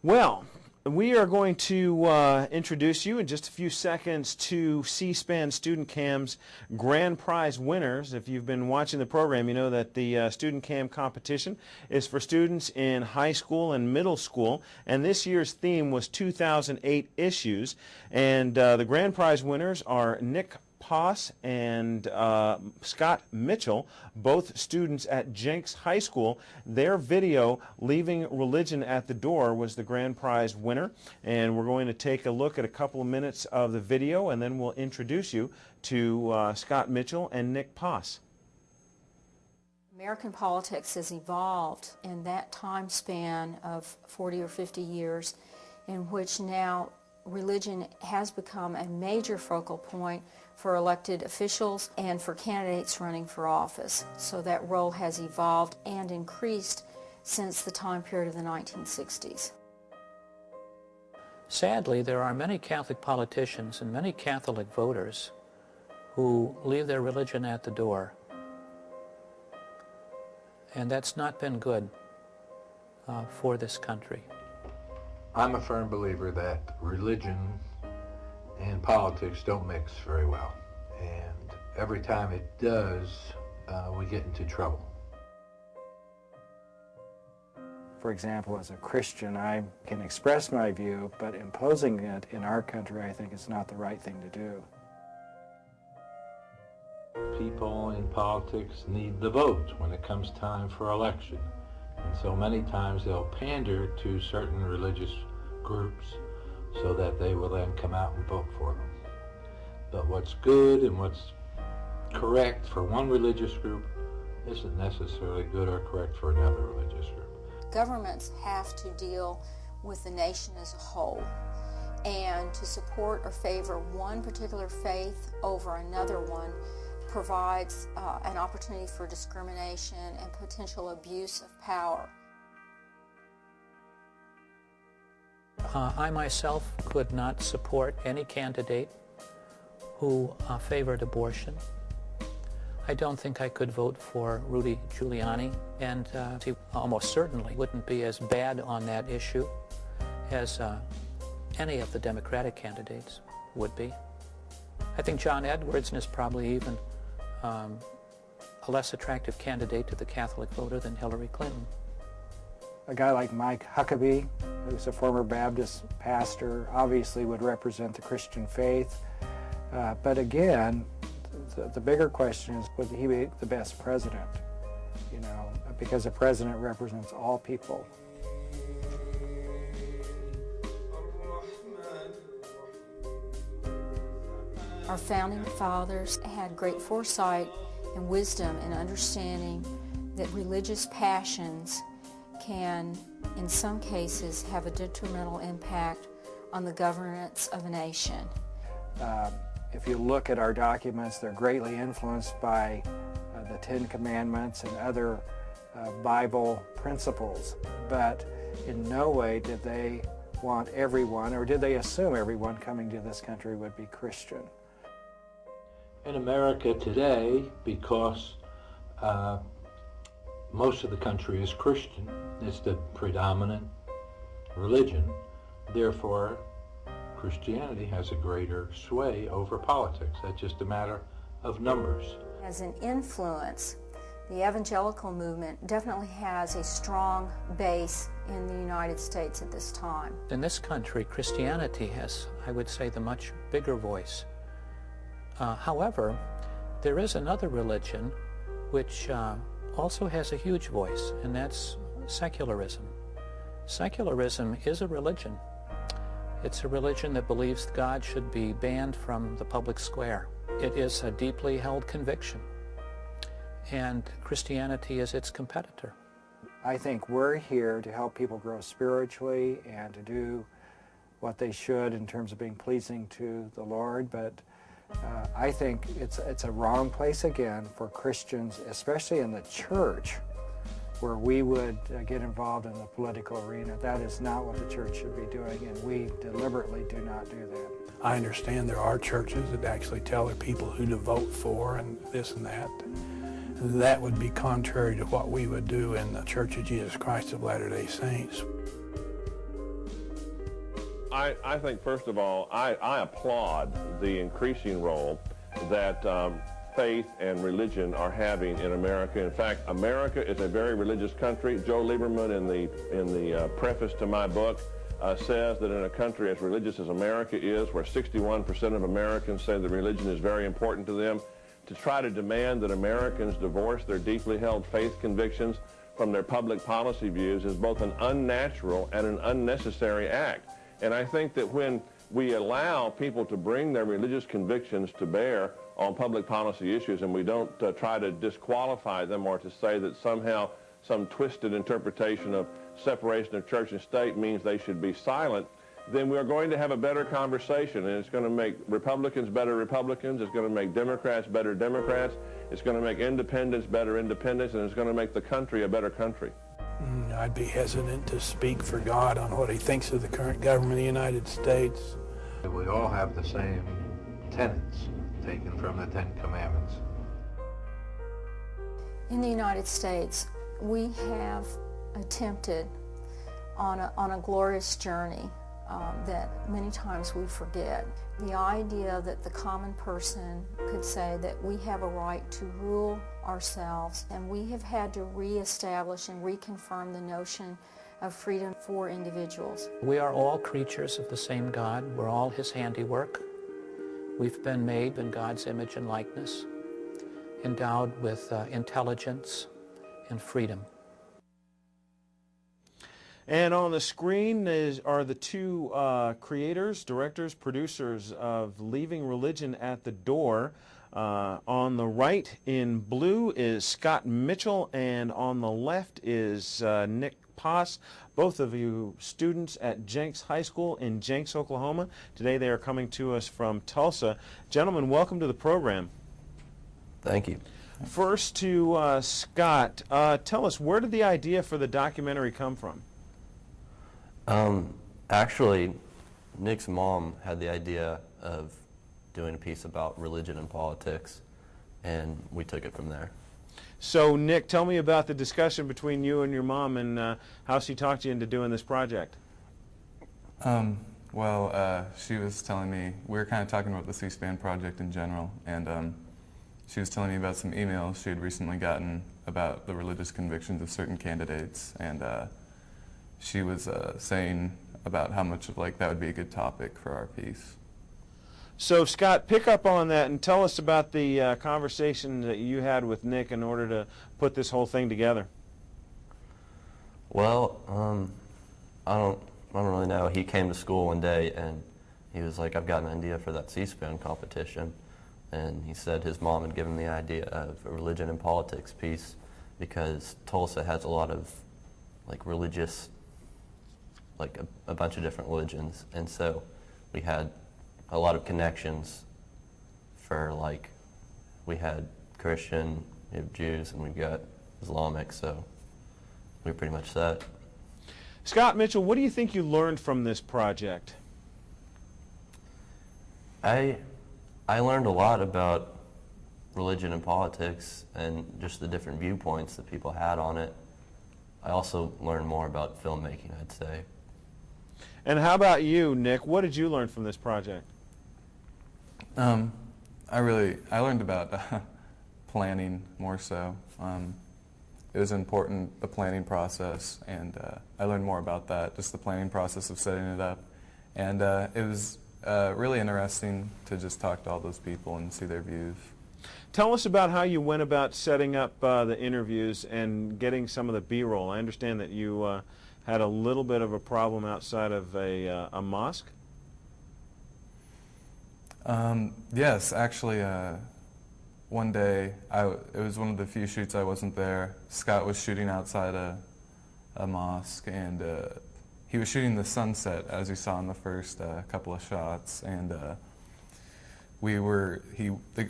Well, we are going to introduce you in just a few seconds to C-SPAN StudentCam's grand prize winners. If you've been watching the program, you know that the StudentCam competition is for students in high school and middle school, and this year's theme was 2008 issues. And the grand prize winners are Nick Poss and Scott Mitchell, both students at Jenks High School. Their video, Leaving Religion at the Door, was the grand prize winner. And we're going to take a look at a couple of minutes of the video, and then we'll introduce you to Scott Mitchell and Nick Poss. American politics has evolved in that time span of 40 or 50 years, in which now religion has become a major focal point for elected officials and for candidates running for office. So that role has evolved and increased since the time period of the 1960s. Sadly, there are many Catholic politicians and many Catholic voters who leave their religion at the door. And that's not been good for this country. I'm a firm believer that religion and politics don't mix very well, and every time it does, we get into trouble. For example, as a Christian, I can express my view, but imposing it in our country, I think, is not the right thing to do. People in politics need the vote when it comes time for election, and so many times they'll pander to certain religious groups so that they will then come out and vote for them. But what's good and what's correct for one religious group isn't necessarily good or correct for another religious group. Governments have to deal with the nation as a whole, and to support or favor one particular faith over another one provides an opportunity for discrimination and potential abuse of power. I myself could not support any candidate who favored abortion. I don't think I could vote for Rudy Giuliani, and he almost certainly wouldn't be as bad on that issue as any of the Democratic candidates would be. I think John Edwards is probably even a less attractive candidate to the Catholic voter than Hillary Clinton. A guy like Mike Huckabee, who's a former Baptist pastor, obviously would represent the Christian faith. But again, the bigger question is, would he be the best president? You know, because a president represents all people. Our founding fathers had great foresight and wisdom in understanding that religious passions can, in some cases, have a detrimental impact on the governance of a nation. If you look at our documents, they're greatly influenced by the Ten Commandments and other Bible principles, but in no way did they want everyone, or did they assume everyone coming to this country would be Christian. In America today, because most of the country is Christian, it's the predominant religion, therefore Christianity has a greater sway over politics. That's just a matter of numbers. As an influence, the evangelical movement definitely has a strong base in the United States at this time. In this country, Christianity has, I would say, the much bigger voice. However, there is another religion which also has a huge voice, and that's secularism. Secularism is a religion. It's a religion that believes God should be banned from the public square. It is a deeply held conviction, and Christianity is its competitor. I think we're here to help people grow spiritually and to do what they should in terms of being pleasing to the Lord, but I think it's a wrong place again for Christians, especially in the church, where we would get involved in the political arena. That is not what the church should be doing, and we deliberately do not do that. I understand there are churches that actually tell their people who to vote for and this and that. That would be contrary to what we would do in the Church of Jesus Christ of Latter-day Saints. I think, first of all, I applaud the increasing role that faith and religion are having in America. In fact, America is a very religious country. Joe Lieberman, in the preface to my book, says that in a country as religious as America is, where 61% of Americans say that religion is very important to them, to try to demand that Americans divorce their deeply held faith convictions from their public policy views is both an unnatural and an unnecessary act. And I think that when we allow people to bring their religious convictions to bear on public policy issues, and we don't try to disqualify them or to say that somehow some twisted interpretation of separation of church and state means they should be silent, then we're going to have a better conversation, and it's going to make Republicans better Republicans, it's going to make Democrats better Democrats, it's going to make independents better independents, and it's going to make the country a better country. I'd be hesitant to speak for God on what he thinks of the current government of the United States. We all have the same tenets taken from the Ten Commandments. In the United States, we have attempted on a glorious journey that many times we forget. The idea that the common person could say that we have a right to rule ourselves, and we have had to reestablish and reconfirm the notion of freedom for individuals. We are all creatures of the same God. We're all his handiwork. We've been made in God's image and likeness, endowed with intelligence and freedom. And on the screen are the two creators, directors, producers of Leaving Religion at the Door. On the right in blue is Scott Mitchell, and on the left is Nick Poss, both of you students at Jenks High School in Jenks, Oklahoma. Today they are coming to us from Tulsa. Gentlemen, welcome to the program. Thank you. First to Scott, tell us, where did the idea for the documentary come from? Actually, Nick's mom had the idea of doing a piece about religion and politics, and we took it from there. So, Nick, tell me about the discussion between you and your mom and how she talked you into doing this project. She was telling me, we were kind of talking about the C-SPAN project in general, and she was telling me about some emails she had recently gotten about the religious convictions of certain candidates, and she was saying about how much of that would be a good topic for our piece. So, Scott, pick up on that and tell us about the conversation that you had with Nick in order to put this whole thing together. Well, I don't really know. He came to school one day and he was like, "I've got an idea for that C-SPAN competition," and he said his mom had given the idea of a religion and politics piece because Tulsa has a lot of religious, a bunch of different religions, and so we had a lot of connections for we had Christian, we have Jews, and we've got Islamic, so we're pretty much set. Scott Mitchell, what do you think you learned from this project? I learned a lot about religion and politics and just the different viewpoints that people had on it. I also learned more about filmmaking, I'd say. And how about you, Nick? What did you learn from this project? I learned about planning more so. It was important, the planning process, and I learned more about that, just the planning process of setting it up. And it was really interesting to just talk to all those people and see their views. Tell us about how you went about setting up the interviews and getting some of the B-roll. I understand that you had a little bit of a problem outside of a mosque. Yes, actually, one day, it was one of the few shoots I wasn't there. Scott was shooting outside a mosque, and he was shooting the sunset, as you saw in the first couple of shots, and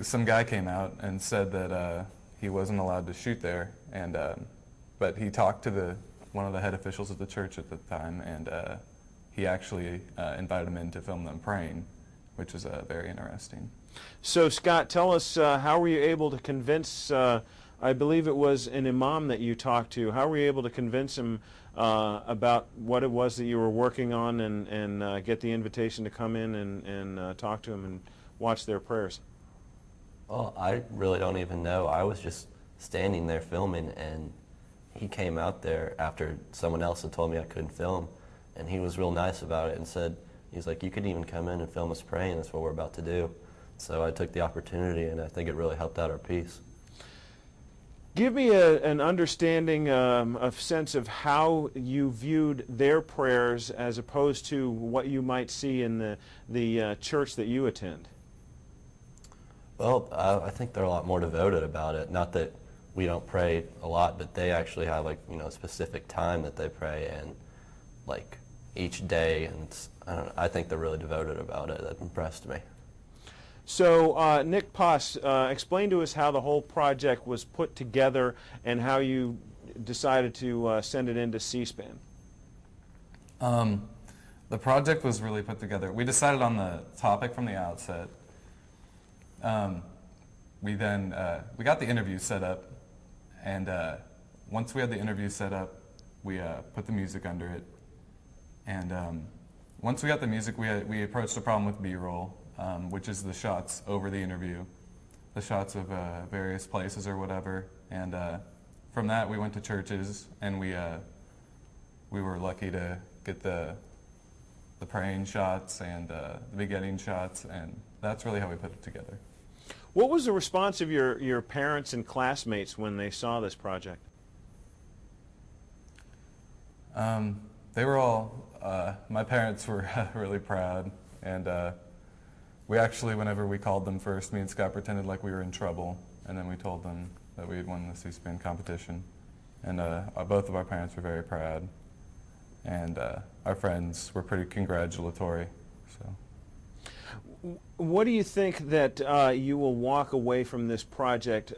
some guy came out and said that he wasn't allowed to shoot there, and but he talked to one of the head officials of the church at the time, and he actually invited him in to film them praying, which was very interesting. So, Scott, tell us, how were you able to convince I believe it was an imam that you talked to. How were you able to convince him about what it was that you were working on and get the invitation to come in and talk to him and watch their prayers? Well, I really don't even know. I was just standing there filming, and he came out there after someone else had told me I couldn't film, and he was real nice about it and said, he's like, you could even come in and film us praying. That's what we're about to do. So I took the opportunity, and I think it really helped out our piece. Give me an understanding, a sense of how you viewed their prayers as opposed to what you might see in the church that you attend. Well, I think they're a lot more devoted about it. Not that we don't pray a lot, but they actually have, like, a specific time that they pray, and like each day, and I don't know, I think they're really devoted about it. That impressed me. So, Nick Poss, explain to us how the whole project was put together and how you decided to send it into C-SPAN. The project was really put together. We decided on the topic from the outset. We got the interview set up, and once we had the interview set up, we put the music under it. And once we got the music, we approached the problem with B-roll, which is the shots over the interview, the shots of various places or whatever. And from that, we went to churches, and we were lucky to get the praying shots and the begetting shots, and that's really how we put it together. What was the response of your parents and classmates when they saw this project? They were all, my parents were really proud, and we actually, whenever we called them first, me and Scott pretended like we were in trouble, and then we told them that we had won the C-SPAN competition. And both of our parents were very proud, and our friends were pretty congratulatory. So, what do you think that you will walk away from this project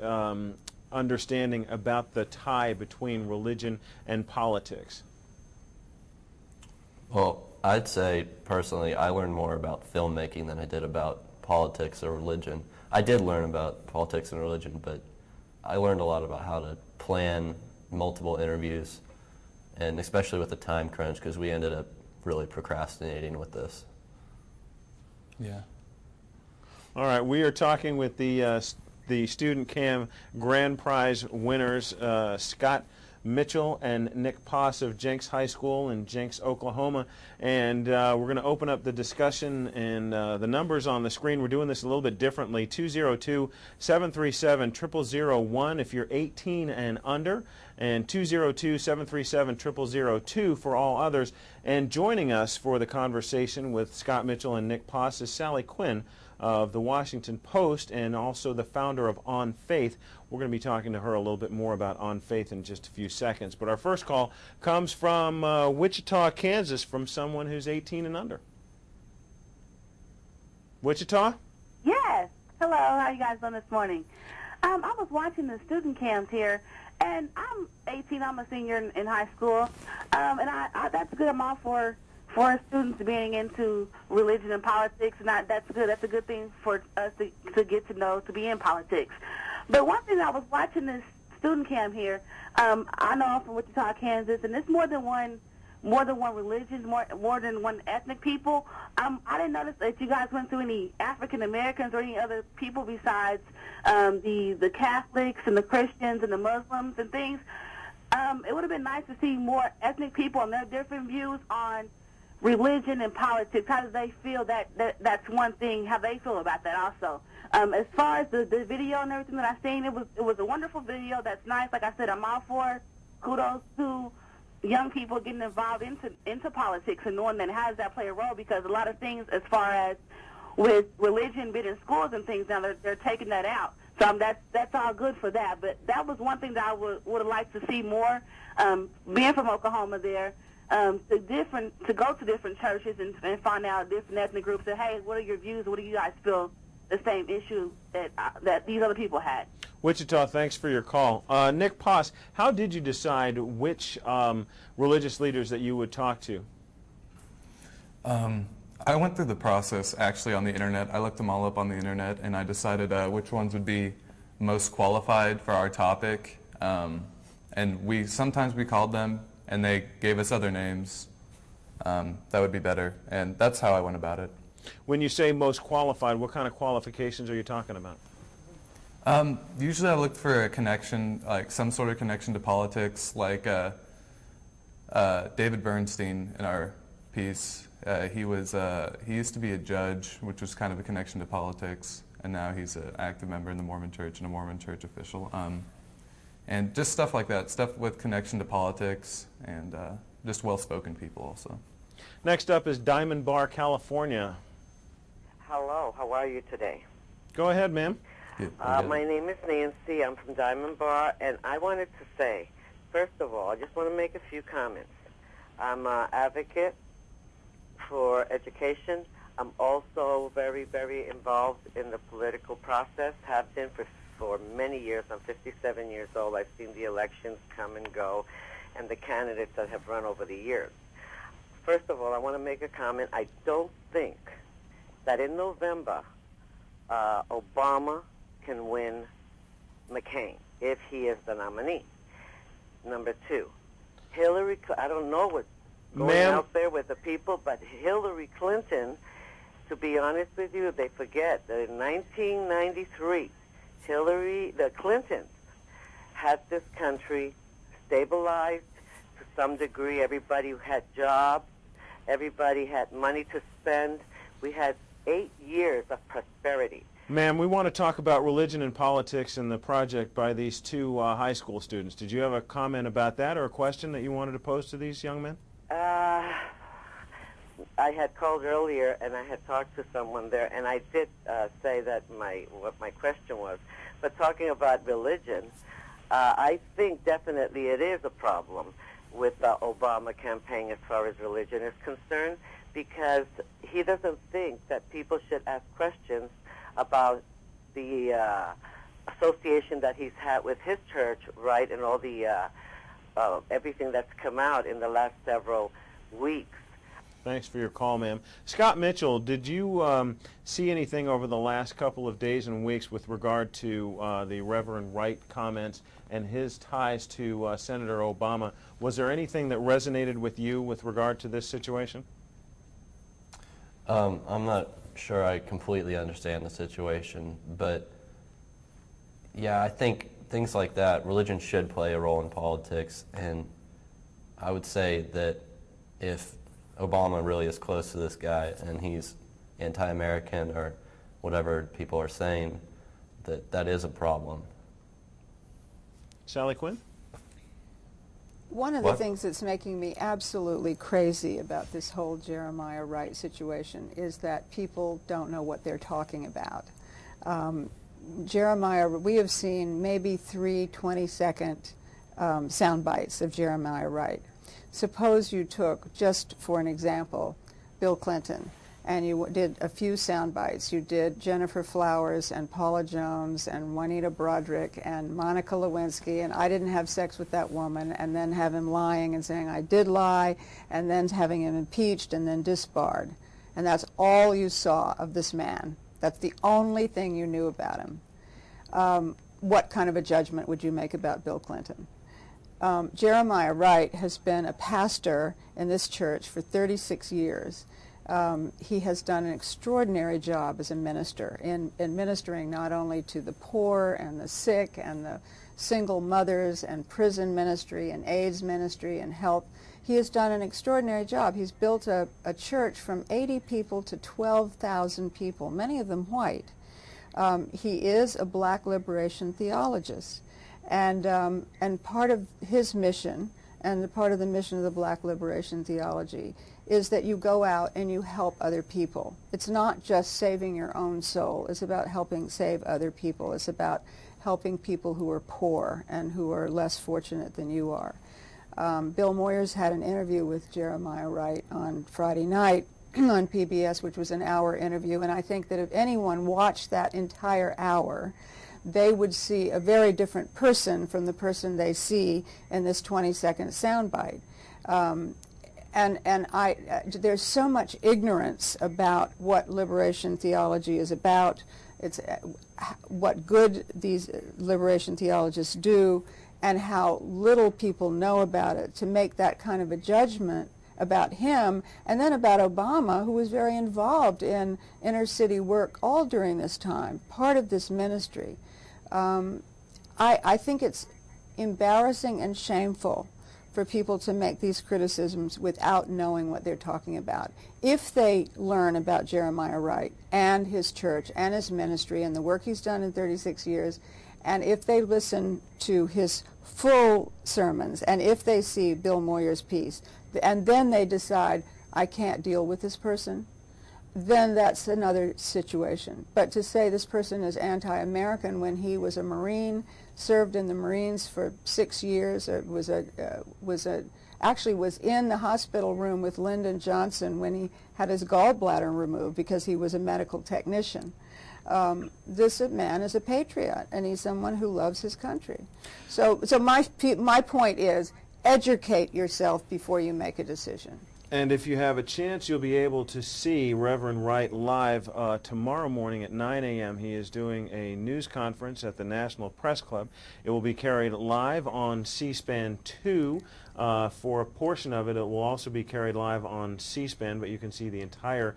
understanding about the tie between religion and politics? Well, I'd say, personally, I learned more about filmmaking than I did about politics or religion. I did learn about politics and religion, but I learned a lot about how to plan multiple interviews, and especially with the time crunch, because we ended up really procrastinating with this. Yeah. All right, we are talking with the StudentCam Grand Prize winners, Scott Mitchell and Nick Poss of Jenks High School in Jenks, Oklahoma, and we're going to open up the discussion, and the numbers on the screen, we're doing this a little bit differently. 202-737-0001 if you're 18 and under, and 202-737-0002 for all others. And joining us for the conversation with Scott Mitchell and Nick Poss is Sally Quinn of the Washington Post, and also the founder of On Faith. We're going to be talking to her a little bit more about On Faith in just a few seconds. But our first call comes from Wichita, Kansas, from someone who's 18 and under. Wichita? Yes. Hello. How are you guys doing this morning? I was watching the student cams here, and I'm 18. I'm a senior in high school, and I that's good. I'm all for students being into religion and politics, and that's good. That's a good thing for us to get to know, to be in politics. But one thing, I was watching this student cam here. I know I'm from Wichita, Kansas, and it's more than one religion, more than one ethnic people. I didn't notice that you guys went through any African Americans or any other people besides the Catholics and the Christians and the Muslims and things. It would have been nice to see more ethnic people and their different views on religion and politics. How do they feel that's one thing, how they feel about that also. As far as the video and everything that I've seen, it was a wonderful video. That's nice. Like I said, I'm all for kudos to young people getting involved into politics and knowing that how does that play a role, because a lot of things as far as with religion being in schools and things now, they're taking that out. So that's all good for that. But that was one thing that I would have liked to see more, being from Oklahoma there, to go to different churches and find out different ethnic groups and, hey, what are your views? What do you guys feel the same issue that these other people had? Wichita, thanks for your call. Nick Poss, how did you decide which religious leaders that you would talk to? I went through the process actually on the internet. I looked them all up on the internet, and I decided which ones would be most qualified for our topic, and sometimes we called them and they gave us other names. That would be better, and that's how I went about it. When you say most qualified, what kind of qualifications are you talking about? Usually I look for a connection, like some sort of connection to politics, like David Bernstein in our piece. He used to be a judge, which was kind of a connection to politics, and now he's an active member in the Mormon Church and a Mormon Church official. And just stuff like that, stuff with connection to politics, and just well-spoken people also. Next up is Diamond Bar, California. Hello, how are you today? Go ahead, ma'am. My name is Nancy. I'm from Diamond Bar, and I wanted to say, first of all, I just want to make a few comments. I'm an advocate for education. I'm also very, very involved in the political process, have been for many years. I'm 57 years old. I've seen the elections come and go and the candidates that have run over the years. First of all, I want to make a comment. I don't think that in November Obama can win McCain if he is the nominee. Number two, Hillary, I don't know what's going out there with the people, but Hillary Clinton, to be honest with you, they forget that in 1993, the Clintons had this country stabilized to some degree. Everybody had jobs. Everybody had money to spend. We had 8 years of prosperity. Ma'am, we want to talk about religion and politics and the project by these two high school students. Did you have a comment about that or a question that you wanted to pose to these young men? I had called earlier and I had talked to someone there, and I did say that what my question was. But talking about religion, I think definitely it is a problem with the Obama campaign as far as religion is concerned, because he doesn't think that people should ask questions about the association that he's had with his church, right, and all the everything that's come out in the last several weeks. Thanks for your call, ma'am. Scott Mitchell, did you see anything over the last couple of days and weeks with regard to the Reverend Wright comments and his ties to Senator Obama? Was there anything that resonated with you with regard to this situation? I'm not sure I completely understand the situation, but yeah, I think things like that, religion should play a role in politics, and I would say that if Obama really is close to this guy and he's anti-American or whatever people are saying, that is a problem. Sally Quinn? One of the things that's making me absolutely crazy about this whole Jeremiah Wright situation is that people don't know what they're talking about. Jeremiah, we have seen maybe 3 20-second sound bites of Jeremiah Wright. Suppose you took, just for an example, Bill Clinton, and you did a few sound bites. You did Jennifer Flowers and Paula Jones and Juanita Broderick and Monica Lewinsky, and I didn't have sex with that woman, and then have him lying and saying I did lie, and then having him impeached and then disbarred. And that's all you saw of this man. That's the only thing you knew about him. What kind of a judgment would you make about Bill Clinton? Jeremiah Wright has been a pastor in this church for 36 years. He has done an extraordinary job as a minister in ministering not only to the poor and the sick and the single mothers and prison ministry and AIDS ministry and health. He has done an extraordinary job. He's built a church from 80 people to 12,000 people, many of them white. He is a black liberation theologist. And part of his mission, and part of the mission of the Black Liberation Theology, is that you go out and you help other people. It's not just saving your own soul. It's about helping save other people. It's about helping people who are poor and who are less fortunate than you are. Bill Moyers had an interview with Jeremiah Wright on Friday night on PBS, which was an hour interview, and I think that if anyone watched that entire hour, they would see a very different person from the person they see in this 20-second soundbite. There's so much ignorance about what liberation theology is about It's what good these liberation theologists do and how little people know about it to make that kind of a judgment about him, and then about Obama, who was very involved in inner city work all during this time, part of this ministry. I think it's embarrassing and shameful for people to make these criticisms without knowing what they're talking about. If they learn about Jeremiah Wright and his church and his ministry and the work he's done in 36 years, and if they listen to his full sermons, and if they see Bill Moyer's piece, and then they decide, I can't deal with this person, then that's another situation. But to say this person is anti-American when he was a Marine, served in the Marines for 6 years, actually was in the hospital room with Lyndon Johnson when he had his gallbladder removed because he was a medical technician. This man is a patriot, and he's someone who loves his country. So my point is, educate yourself before you make a decision. And if you have a chance, you'll be able to see Reverend Wright live tomorrow morning at 9 a.m. He is doing a news conference at the National Press Club. It will be carried live on C-SPAN 2. For a portion of it, it will also be carried live on C-SPAN, but you can see the entire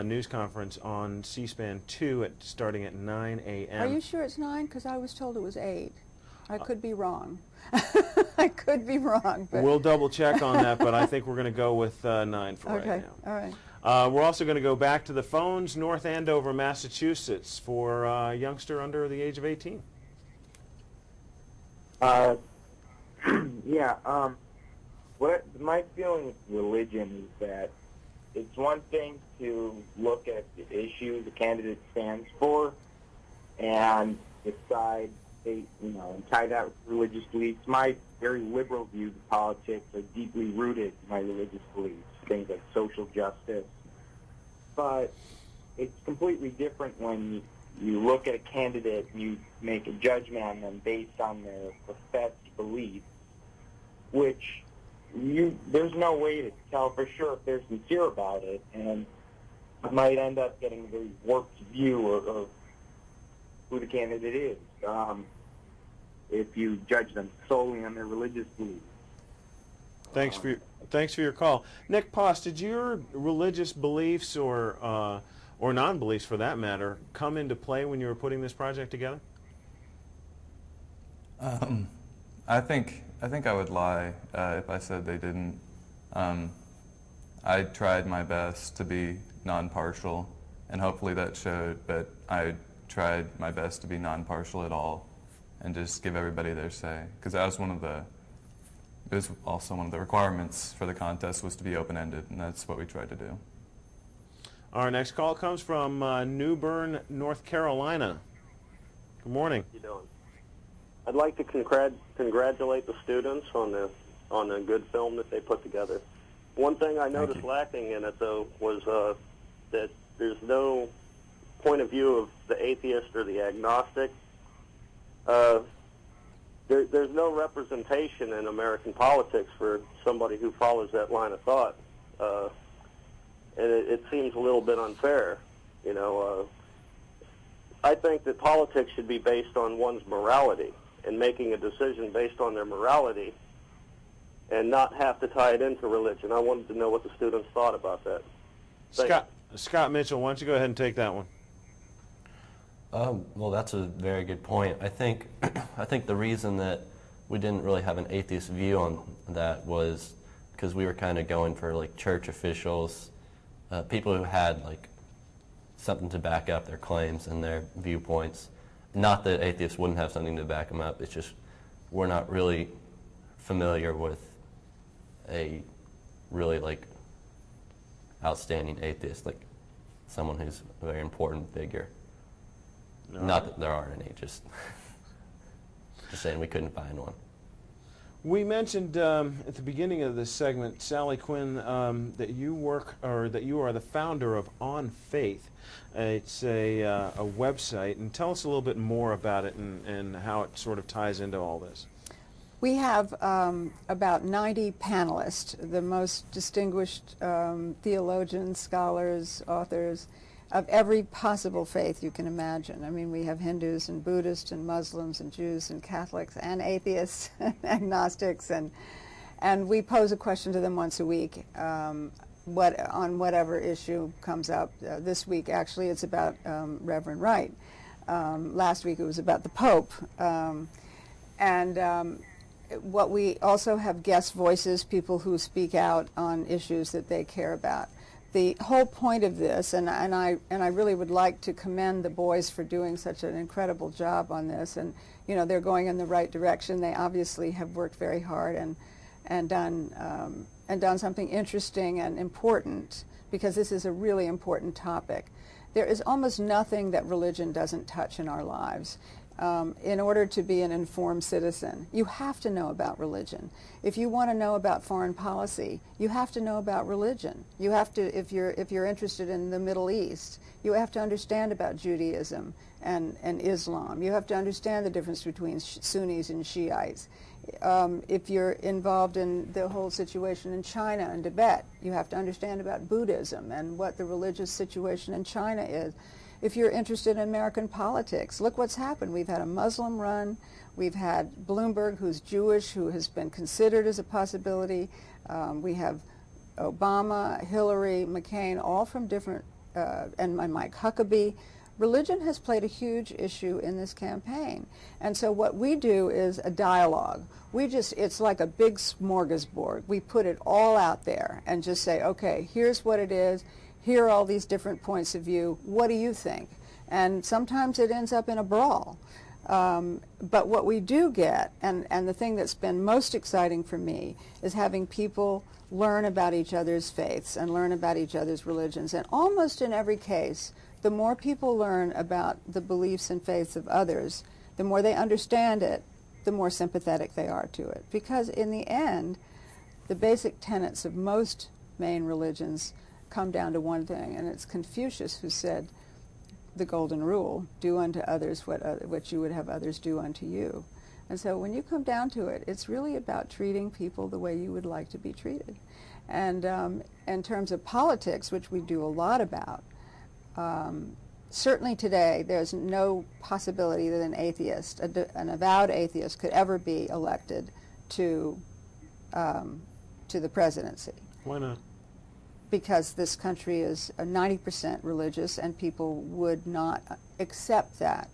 news conference on C-SPAN 2 starting at 9 a.m. Are you sure it's 9? Because I was told it was 8. I could be wrong. I could be wrong. But we'll double check on that, but I think we're going to go with 9 for right now. All right. We're also going to go back to the phones, North Andover, Massachusetts, for a youngster under the age of 18. What my feeling with religion is that it's one thing to look at the issue the candidate stands for and decide, and tie that with religious beliefs. My very liberal views of politics are deeply rooted in my religious beliefs, things like social justice. But it's completely different when you look at a candidate and you make a judgment on them based on their professed beliefs, which there's no way to tell for sure if they're sincere about it, and you might end up getting a very warped view of who the candidate is if you judge them solely on their religious beliefs. Thanks for your call. Nick Poss, did your religious beliefs or non-beliefs, for that matter, come into play when you were putting this project together? I think I would lie if I said they didn't. I tried my best to be non-partial, and hopefully that showed, but I tried my best to be non-partial at all and just give everybody their say, because that was it was also one of the requirements for the contest, was to be open-ended, and that's what we tried to do. Our next call comes from New Bern, North Carolina. Good morning. How you doing? I'd like to congratulate the students on the good film that they put together. One thing I noticed lacking in it, though, was that there's no point of view of the atheist or the agnostic. There's no representation in American politics for somebody who follows that line of thought, and it seems a little bit unfair. I think that politics should be based on one's morality, and making a decision based on their morality, and not have to tie it into religion. I wanted to know what the students thought about that. Scott Mitchell, why don't you go ahead and take that one? Well, that's a very good point. I think the reason that we didn't really have an atheist view on that was because we were kind of going for like church officials, people who had like something to back up their claims and their viewpoints. Not that atheists wouldn't have something to back them up. It's just we're not really familiar with a really like outstanding atheist, like someone who's a very important figure. No. Not that there aren't any, just saying we couldn't find one. We mentioned at the beginning of this segment, Sally Quinn, that you are the founder of On Faith. It's a website, and tell us a little bit more about it and how it sort of ties into all this. We have about 90 panelists, the most distinguished theologians, scholars, authors, of every possible faith you can imagine. I mean, we have Hindus and Buddhists and Muslims and Jews and Catholics and atheists and agnostics, and we pose a question to them once a week on whatever issue comes up. This week, actually, it's about Reverend Wright. Last week, it was about the Pope. What we also have guest voices, people who speak out on issues that they care about. The whole point of this, and I really would like to commend the boys for doing such an incredible job on this, and you know, they're going in the right direction. They obviously have worked very hard and done something interesting and important, because this is a really important topic. There is almost nothing that religion doesn't touch in our lives. In order to be an informed citizen, you have to know about religion. If you want to know about foreign policy, you have to know about religion. You have to, if you're interested in the Middle East, you have to understand about Judaism and Islam. You have to understand the difference between Sunnis and Shiites. If you're involved in the whole situation in China and Tibet, you have to understand about Buddhism and what the religious situation in China is. If you're interested in American politics, look what's happened. We've had a Muslim run. We've had Bloomberg, who's Jewish, who has been considered as a possibility. We have Obama, Hillary, McCain, all from different, and Mike Huckabee. Religion has played a huge issue in this campaign. And so what we do is a dialogue. It's like a big smorgasbord. We put it all out there and just say, okay, here's what it is. Here are all these different points of view. What do you think? And sometimes it ends up in a brawl. But what we do get, and the thing that's been most exciting for me, is having people learn about each other's faiths and learn about each other's religions. And almost in every case, the more people learn about the beliefs and faiths of others, the more they understand it, the more sympathetic they are to it. Because in the end, the basic tenets of most main religions come down to one thing, and it's Confucius who said the golden rule: do unto others what you would have others do unto you. And so when you come down to it, it's really about treating people the way you would like to be treated. And in terms of politics, which we do a lot about, certainly today there's no possibility that an atheist, an avowed atheist, could ever be elected to the presidency. Why not? Because this country is 90% religious, and people would not accept that.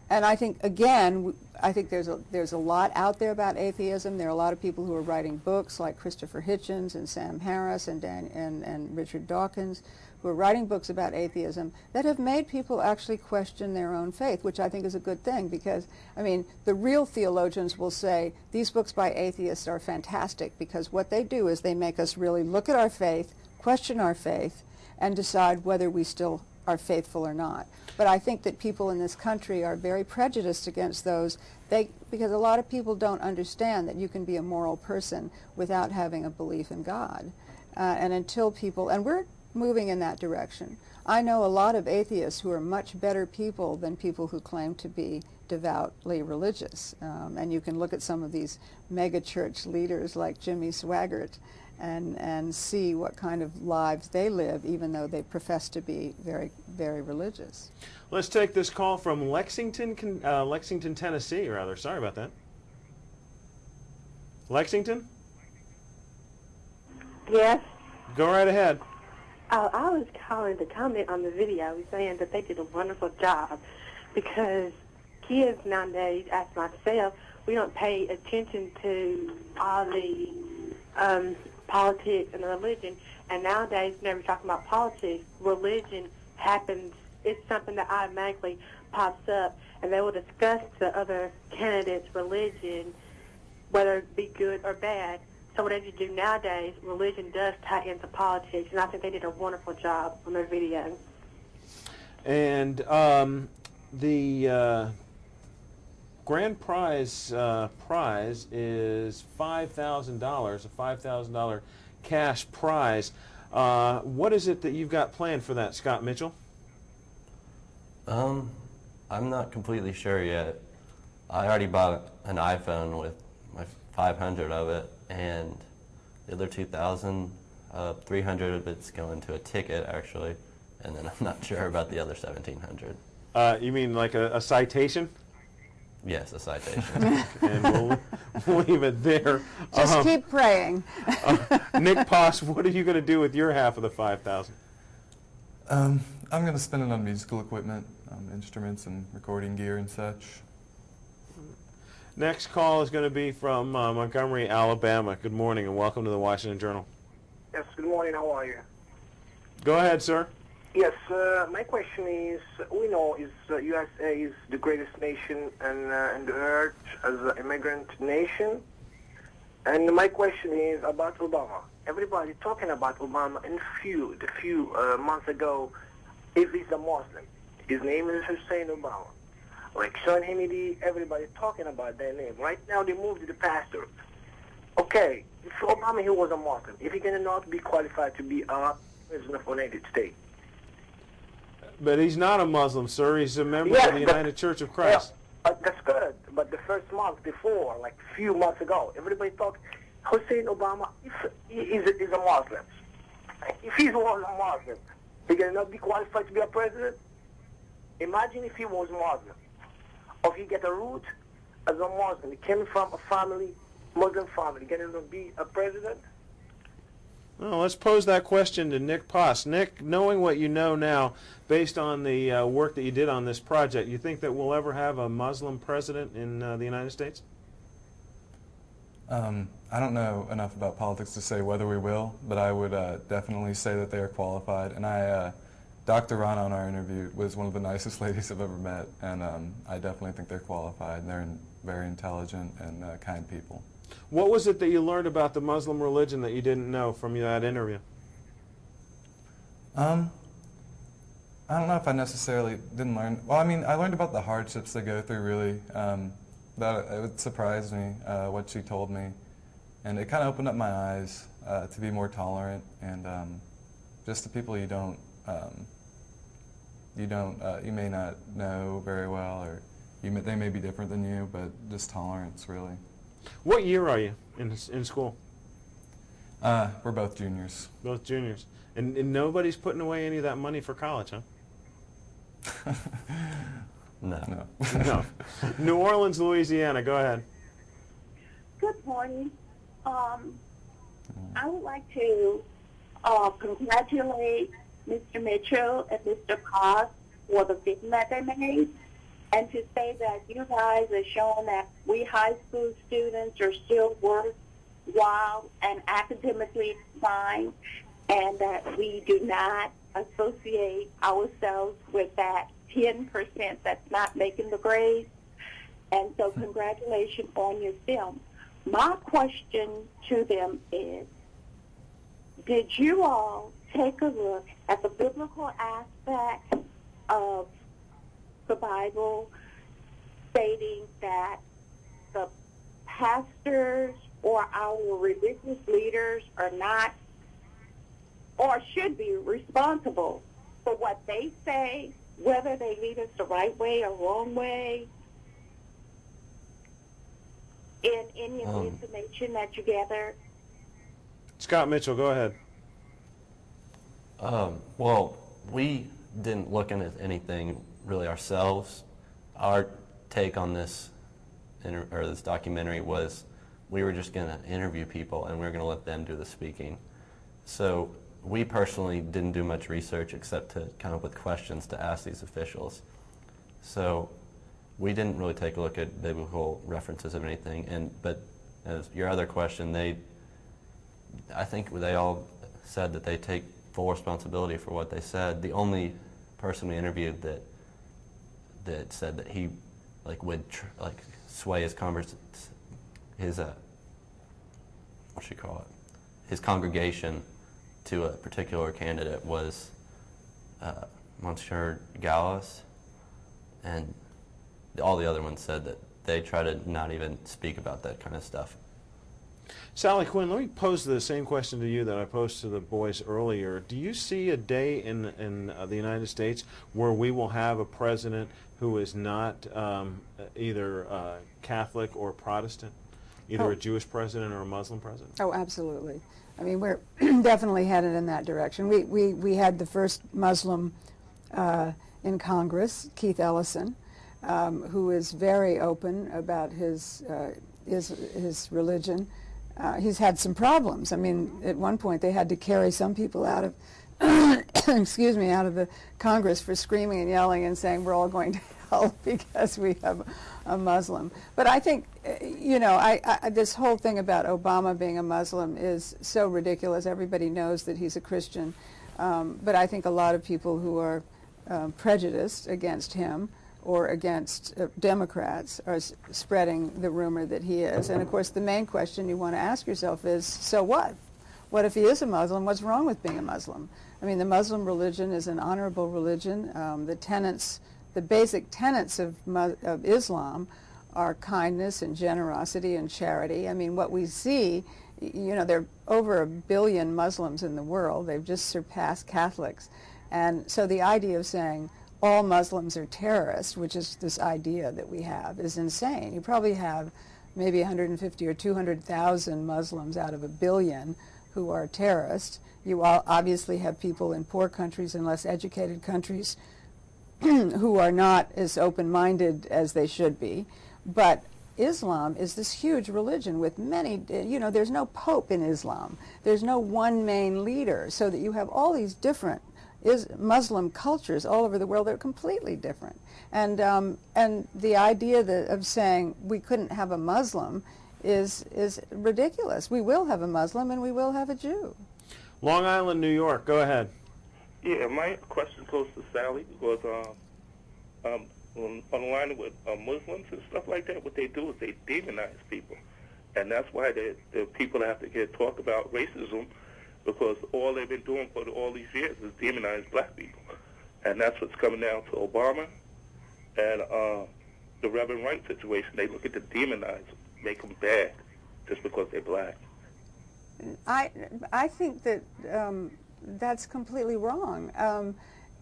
And I think, again, there's a lot out there about atheism. There are a lot of people who are writing books, like Christopher Hitchens and Sam Harris and Richard Dawkins, who are writing books about atheism that have made people actually question their own faith, which I think is a good thing, because, I mean, the real theologians will say these books by atheists are fantastic, because what they do is they make us really look at our faith, question our faith, and decide whether we still are faithful or not. But I think that people in this country are very prejudiced against those, because a lot of people don't understand that you can be a moral person without having a belief in God. And until people, and we're moving in that direction. I know a lot of atheists who are much better people than people who claim to be devoutly religious. And you can look at some of these mega church leaders like Jimmy Swaggart and see what kind of lives they live, even though they profess to be very, very religious. Let's take this call from Lexington, Tennessee, rather. Sorry about that. Lexington? Yes? Go right ahead. I was calling to comment on the video, saying that they did a wonderful job, because kids nowadays, as myself, we don't pay attention to all the politics and religion, and nowadays, whenever you're talking about politics, religion happens. It's something that automatically pops up, and they will discuss the other candidates' religion, whether it be good or bad. So whatever you do nowadays, religion does tie into politics, and I think they did a wonderful job on their video. And the grand prize is $5,000, a $5,000 cash prize. What is it that you've got planned for that, Scott Mitchell? I'm not completely sure yet. I already bought an iPhone with my 500 of it, and the other 2,000, 300 of it's going to a ticket actually, and then I'm not sure about the other 1,700. You mean like a citation? Yes, a citation. And we'll leave it there. Just keep praying. Nick Poss, what are you going to do with your half of the $5,000? I'm going to spend it on musical equipment, instruments and recording gear and such. Next call is going to be from Montgomery, Alabama. Good morning and welcome to the Washington Journal. Yes, good morning. How are you? Go ahead, sir. Yes, my question is, we know USA is the greatest nation in the earth as an immigrant nation. And my question is about Obama. Everybody talking about Obama and the few months ago, if he's a Muslim. His name is Hussein Obama. Like Sean Hannity, everybody talking about their name. Right now they moved to the pastor. Okay, if Obama, he was a Muslim, if he cannot be qualified to be a president of the United States. But he's not a Muslim, sir. He's a member of the United Church of Christ. Yeah, that's good. But the first month before, like a few months ago, everybody thought Hussein Obama is a Muslim. If he was a Muslim, he cannot be qualified to be a president. Imagine if he was Muslim, or he get a root as a Muslim. He came from a family, Muslim family. Can he be a president? Well, let's pose that question to Nick Poss. Nick, knowing what you know now, based on the work that you did on this project, you think that we'll ever have a Muslim president in the United States? I don't know enough about politics to say whether we will, but I would definitely say that they are qualified. And Dr. Rana on our interview was one of the nicest ladies I've ever met, and I definitely think they're qualified. And they're very intelligent and kind people. What was it that you learned about the Muslim religion that you didn't know from that interview? I don't know if I necessarily didn't learn. Well, I mean, I learned about the hardships they go through, really. It surprised me, what she told me. And it kind of opened up my eyes to be more tolerant and just the people you may not know very well, or they may be different than you, but just tolerance, really. What year are you in school? We're both juniors. Both juniors. And nobody's putting away any of that money for college, huh? No. No. New Orleans, Louisiana. Go ahead. Good morning. I would like to congratulate Mr. Mitchell and Mr. Cost for the film that they made, and to say that you guys have shown that we high school students are still worthwhile and academically fine, and that we do not associate ourselves with that 10% that's not making the grades. And so congratulations on your film. My question to them is, did you all take a look at the biblical aspect of the Bible, stating that the pastors or our religious leaders are not or should be responsible for what they say, whether they lead us the right way or wrong way, in any of the information that you gather? Scott Mitchell, go ahead. Well, we didn't look into anything really ourselves. Our take on this this documentary was we were just going to interview people and we were going to let them do the speaking. So we personally didn't do much research except to come up with questions to ask these officials. So we didn't really take a look at biblical references of anything. But as your other question, I think they all said that they take full responsibility for what they said. The only person we interviewed that said that he would sway his his congregation to a particular candidate was Monsieur Gallas, and all the other ones said that they try to not even speak about that kind of stuff. Sally Quinn, let me pose the same question to you that I posed to the boys earlier. Do you see a day in the United States where we will have a president who is not either Catholic or Protestant, either a Jewish president or a Muslim president? Oh, absolutely. I mean, we're definitely headed in that direction. We had the first Muslim in Congress, Keith Ellison, who is very open about his religion. He's had some problems. I mean, at one point they had to carry some people out of, excuse me, out of the Congress for screaming and yelling and saying we're all going to hell because we have a Muslim. But I think, you know, this whole thing about Obama being a Muslim is so ridiculous. Everybody knows that he's a Christian. But I think a lot of people who are prejudiced against him or against Democrats are spreading the rumor that he is. And of course the main question you want to ask yourself is, so what? What if he is a Muslim? What's wrong with being a Muslim? I mean, the Muslim religion is an honorable religion. The basic tenets of Islam are kindness and generosity and charity. I mean, what we see, you know, there are over 1 billion Muslims in the world. They've just surpassed Catholics. And so the idea of saying all Muslims are terrorists, which is this idea that we have, is insane. You probably have maybe 150 or 200,000 Muslims out of 1 billion who are terrorists. You obviously have people in poor countries and less educated countries who are not as open-minded as they should be. But Islam is this huge religion with many, you know, there's no pope in Islam. There's no one main leader, so that you have all these different Muslim cultures all over the world that are completely different. And the idea of saying we couldn't have a Muslim is ridiculous. We will have a Muslim and we will have a Jew. Long Island, New York, go ahead. Yeah, my question goes to Sally because online with Muslims and stuff like that, what they do is they demonize people. And that's why the people have to talk about racism, because all they've been doing for all these years is demonize black people. And that's what's coming down to Obama and the Reverend Wright situation. They look at the demonize them, make them bad just because they're black. I think that that's completely wrong.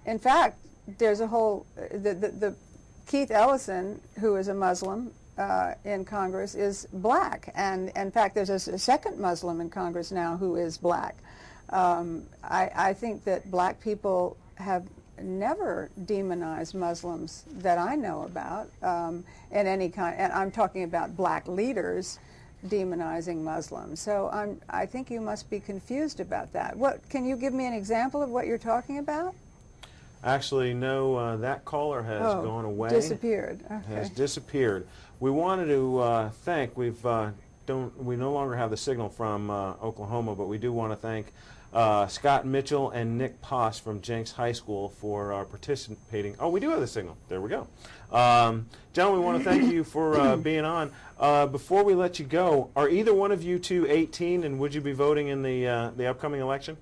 In fact, there's a whole, the Keith Ellison, who is a Muslim in Congress, is black. And in fact, there's a second Muslim in Congress now who is black. I think that black people have never demonized Muslims that I know about in any kind, and I'm talking about black leaders demonizing Muslims. So I think you must be confused about that. Can you give me an example of what you're talking about? Actually, no, that caller has gone away. Disappeared. Okay. Has disappeared. We wanted to thank, we no longer have the signal from Oklahoma, but we do want to thank Scott Mitchell and Nick Poss from Jenks High School for participating. Oh, we do have the signal. There we go. Gentlemen, we want to thank you for being on. Before we let you go, are either one of you two 18, and would you be voting in the upcoming election?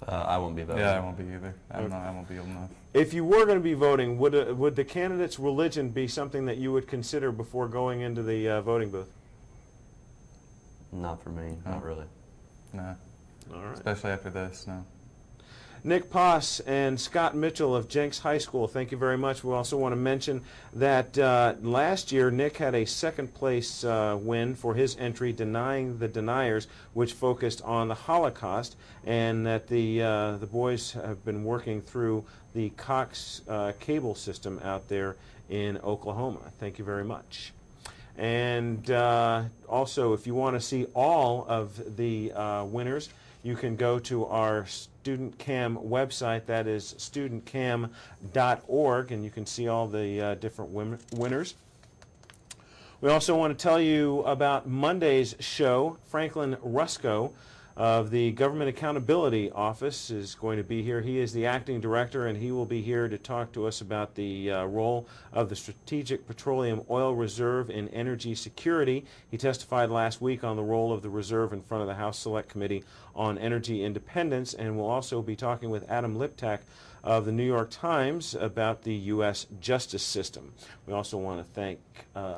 I won't be voting. Yeah, I won't be either. I won't be old enough. If you were going to be voting, would the candidate's religion be something that you would consider before going into the voting booth? Not for me. Not really. No. All right. Especially after this, no. Nick Poss and Scott Mitchell of Jenks High School, thank you very much. We also want to mention that last year Nick had a second-place win for his entry, Denying the Deniers, which focused on the Holocaust, and that the boys have been working through the Cox cable system out there in Oklahoma. Thank you very much. And also, if you want to see all of the winners, you can go to our StudentCam website. That is studentcam.org, and you can see all the different winners. We also want to tell you about Monday's show. Franklin Rusko of the Government Accountability Office is going to be here. He is the acting director, and he will be here to talk to us about the role of the Strategic Petroleum Oil Reserve in energy security. He testified last week on the role of the reserve in front of the House Select Committee on Energy Independence, and we'll also be talking with Adam Liptak of the New York Times about the U.S. justice system. We also want to thank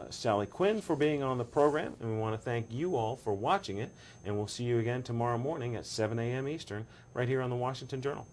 Sally Quinn for being on the program, and we want to thank you all for watching it, and we'll see you again tomorrow morning at 7 a.m. Eastern right here on the Washington Journal.